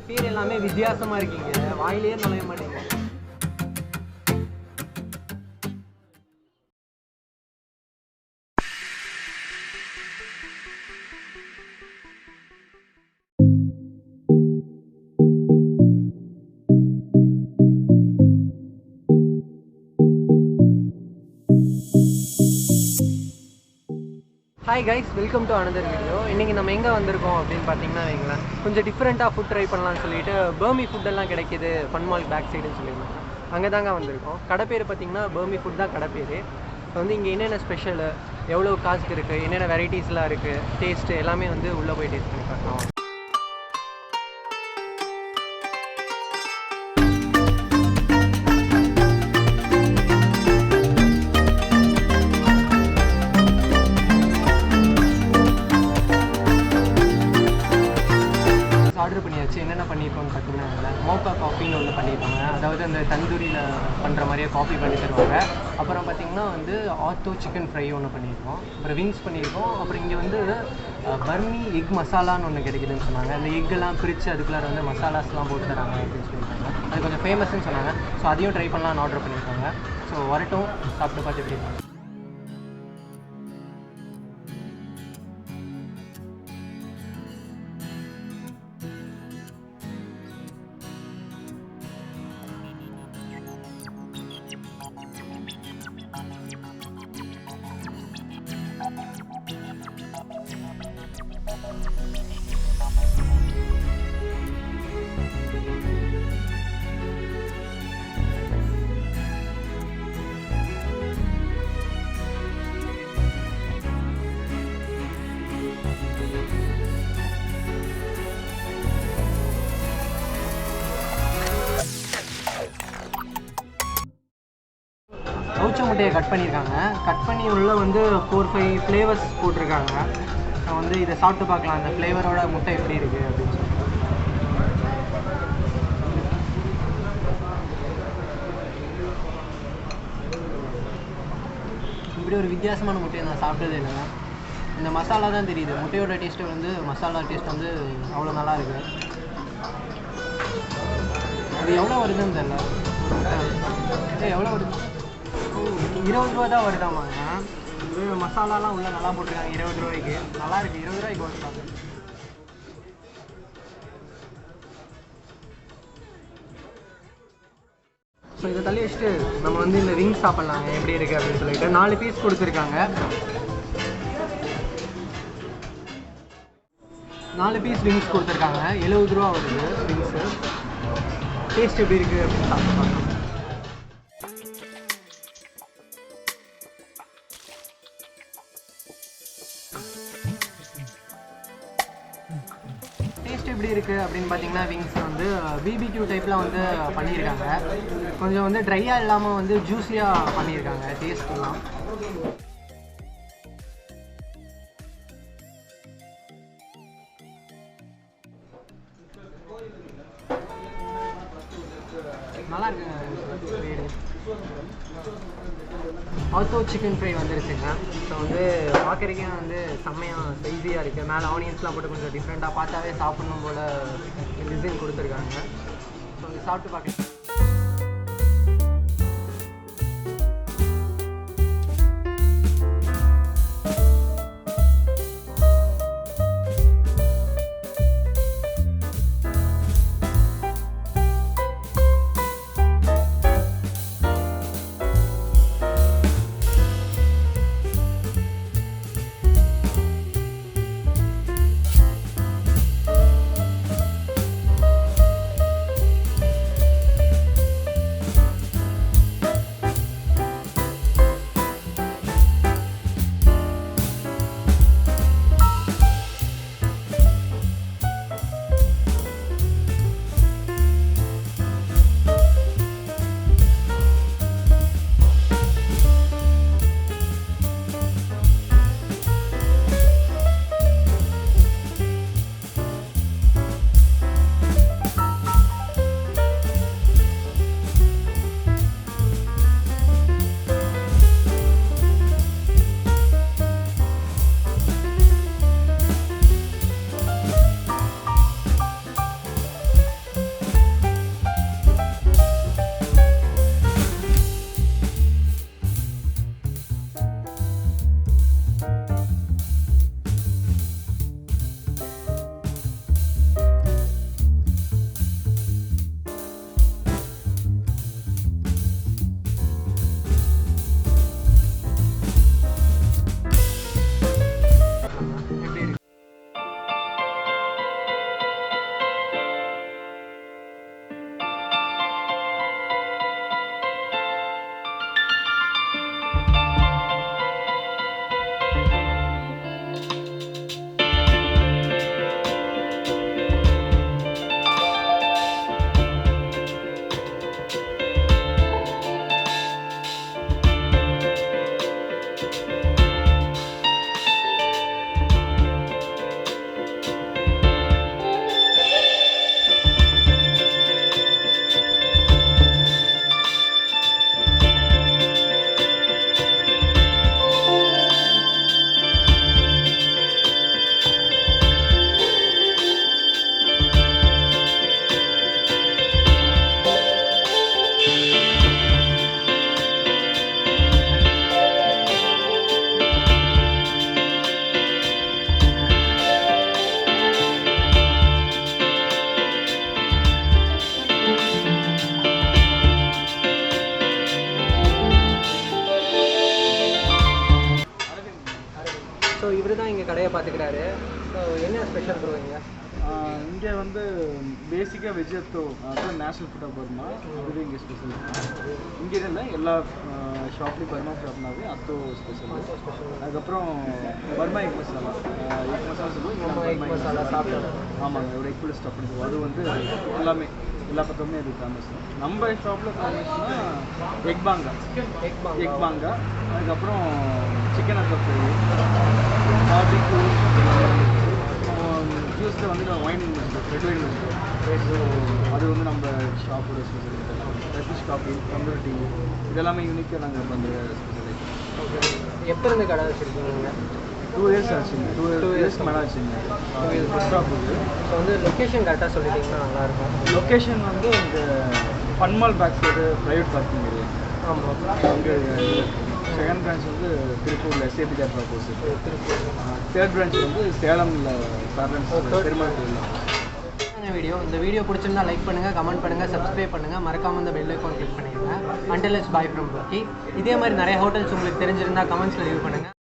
பேர் எல்லாமே வித்தியாசமாக இருக்கீங்க, வாயிலே நுழைய மாட்டீங்க. Hi guys, welcome to another video. இன்றைக்கி நம்ம எங்கே வந்திருக்கோம் அப்படின்னு பார்த்தீங்கன்னா வைங்களேன், கொஞ்சம் டிஃப்ரெண்ட்டாக ஃபுட் ட்ரை பண்ணலாம்னு சொல்லிட்டு பர்மி ஃபுட்டெல்லாம் கிடைக்கிது ஃபன்மால் பேக் சைடுன்னு சொல்லியிருந்தாங்க. அங்கே தாங்க வந்திருக்கோம். கடை பேர் பார்த்தீங்கன்னா பர்மி ஃபுட் தான் கடை பேர். வந்து இங்கே என்னென்ன ஸ்பெஷலு, எவ்வளோ காஸ்ட் இருக்குது, என்னென்ன வெரைட்டிஸ்லாம் இருக்குது, டேஸ்ட்டு எல்லாமே வந்து உள்ளே போய் டேஸ்ட் பண்ணி பார்க்கலாம். ஆர்டர் பண்ணியாச்சு. என்னென்ன பண்ணியிருக்கோன்னு பார்த்தீங்கன்னா, மோக்கா காஃபின்னு ஒன்று பண்ணியிருக்காங்க. அதாவது அந்த தந்தூரியில் பண்ணுற மாதிரியே காஃபி பண்ணி தருவாங்க. அப்புறம் பார்த்திங்கன்னா வந்து ஆத்தோ சிக்கன் ஃப்ரை ஒன்று பண்ணியிருக்கோம். அப்புறம் விங்ஸ் பண்ணியிருக்கோம். அப்புறம் இங்கே வந்து பர்மி எக் மசாலான்னு ஒன்று கிடைக்குதுன்னு சொன்னாங்க. அந்த எக்கெல்லாம் பிரித்து அதுக்குள்ளே வந்து மசாலாஸ்லாம் போட்டு தராங்க அப்படின்னு சொல்லியிருக்காங்க. அது கொஞ்சம் ஃபேமஸ்ன்னு சொன்னாங்க. ஸோ அதையும் ட்ரை பண்ணலான்னு ஆர்டர் பண்ணியிருக்காங்க. ஸோ வரட்டும், சாப்பிட்டு பார்த்து எப்படி. அவுச்ச முட்டையை கட் பண்ணியிருக்காங்க. கட் பண்ணி உள்ள வந்து 4-5 ஃப்ளேவர்ஸ் போட்டிருக்காங்க. வந்து இதை சாப்பிட்டு பார்க்கலாம், அந்த ஃப்ளேவரோட முட்டை எப்படி இருக்குது அப்படின்னு சொல்லி. இப்படி ஒரு வித்தியாசமான முட்டையை நான் சாப்பிட்டதே இல்லைங்க. இந்த மசாலா தான் தெரியுது, முட்டையோட டேஸ்ட்டு வந்து மசாலா டேஸ்ட் வந்து அவ்வளோ நல்லா இருக்குது. அது எவ்வளோ வருதுன்னு தெரியல. எவ்வளோ வருது? 20 ரூபா தான் வருதாமாங்க. மசாலாலாம் உள்ள நல்லா போட்டிருக்காங்க. 20 ரூபாய்க்கு நல்லா இருக்குது. 20 ரூபாய்க்கு வந்து பார்த்து. ஸோ இதை தள்ளி வச்சுட்டு நம்ம வந்து இந்த விங்ஸ் சாப்பிட்லாங்க எப்படி இருக்குது அப்படின்னு சொல்லிட்டு 4 பீஸ் கொடுத்துருக்காங்க. 4 பீஸ் விங்ஸ் கொடுத்துருக்காங்க. 70 ரூபா வருது விங்ஸு. டேஸ்ட் எப்படி இருக்குது அப்படின்னு சாப்பிட்டு பார்க்கலாம். டேஸ்ட் எப்படி இருக்குது அப்படின்னு பார்த்தீங்கன்னா, விங்ஸ் வந்து பிபிக்யூ டைப்பில் வந்து பண்ணியிருக்காங்க. கொஞ்சம் வந்து ட்ரையாக இல்லாமல் வந்து ஜூஸியாக பண்ணியிருக்காங்க. டேஸ்ட்லாம் நல்லா இருக்குங்க. ஆத்தோ சிக்கன் ஃப்ரை வந்துருச்சுங்க. ஸோ வந்து பார்க்குறக்கே வந்து செம்மையாக ஸ்பைஸியாக இருக்குது. மேலே ஆனியன்ஸ்லாம் போட்டு கொஞ்சம் டிஃப்ரெண்ட்டாக பார்த்தாவே சாப்பிட்ணும் போல் டிசைன் கொடுத்துருக்காங்க. ஸோ வந்து சாப்பிட்டு பார்க்க. ஸோ என்ன ஸ்பெஷல் ப்ரோ இங்கே வந்து பேசிக்காக வெஜ் அத்தோ அதுதான் நேஷ்னல் ஃபுட் ஆஃப் பர்மா. அதுவே இங்கே ஸ்பெஷல். இங்கே இல்லை, எல்லா ஷாப்லேயும் பர்மா ஷாப்னாவே அத்தோ ஸ்பெஷல். அதுக்கப்புறம் Burma egg masala. Egg masala சொல்லுவோம், எக் மசாலா சாப்பிட்டோம். ஆமாங்க, ஒரு எக் புல் ஸ்டஃப் பண்ணுவோம். அது வந்து எல்லாமே எல்லா பக்கமே அது ஃபேமஸ். நம்ம ஷாப்பில் ஃபேமஸ்னா எக் பாங்கா. அதுக்கப்புறம் சிக்கன் அத்தோ ஃப்ரை, பார்பிக்யூ, ஜூஸில் வந்து ஒயின் ரெட்வைன் அது வந்து நம்ம ஷாப்போட special. Turkish coffee, tandoori tea, இதெல்லாமே யூனிக்காக நாங்கள் பண்ணுற ஸ்பெஷல். ஓகே. எப்போ இருந்து கடை வச்சுருக்கீங்க? 2 இயர்ஸ் ஆச்சுங்க. 2 இயர்ஸ்க்கு மேலே ஆச்சுங்க. ஃபஸ்ட் ஸ்டாப் இது. ஸோ வந்து லொக்கேஷன் கரெக்டாக சொல்லிட்டிங்கன்னா நல்லாயிருக்கும். லொக்கேஷன் வந்து இந்த fun mall back side private parking area. ஆமாம். அங்கே செகண்ட் பிரான்ச் வந்து திருப்பூரில் SAP theatre opposite. Third branch வந்து சேலமில் பெருமாள் வீடியோ. இந்த வீடியோ பிடிச்சிருந்தா லைக் பண்ணுங்கள், கமெண்ட் பண்ணுங்கள், சப்ஸ்கிரைப் பண்ணுங்கள், மறக்காமல் இந்த பெல் ஐக்கான் கிளிக் பண்ணிடுங்க. Until it's bye from Viki. இதே மாதிரி நிறைய ஹோட்டல்ஸ் உங்களுக்கு தெரிஞ்சிருந்தால் கமெண்ட்ஸில் லீவ் பண்ணுங்கள்.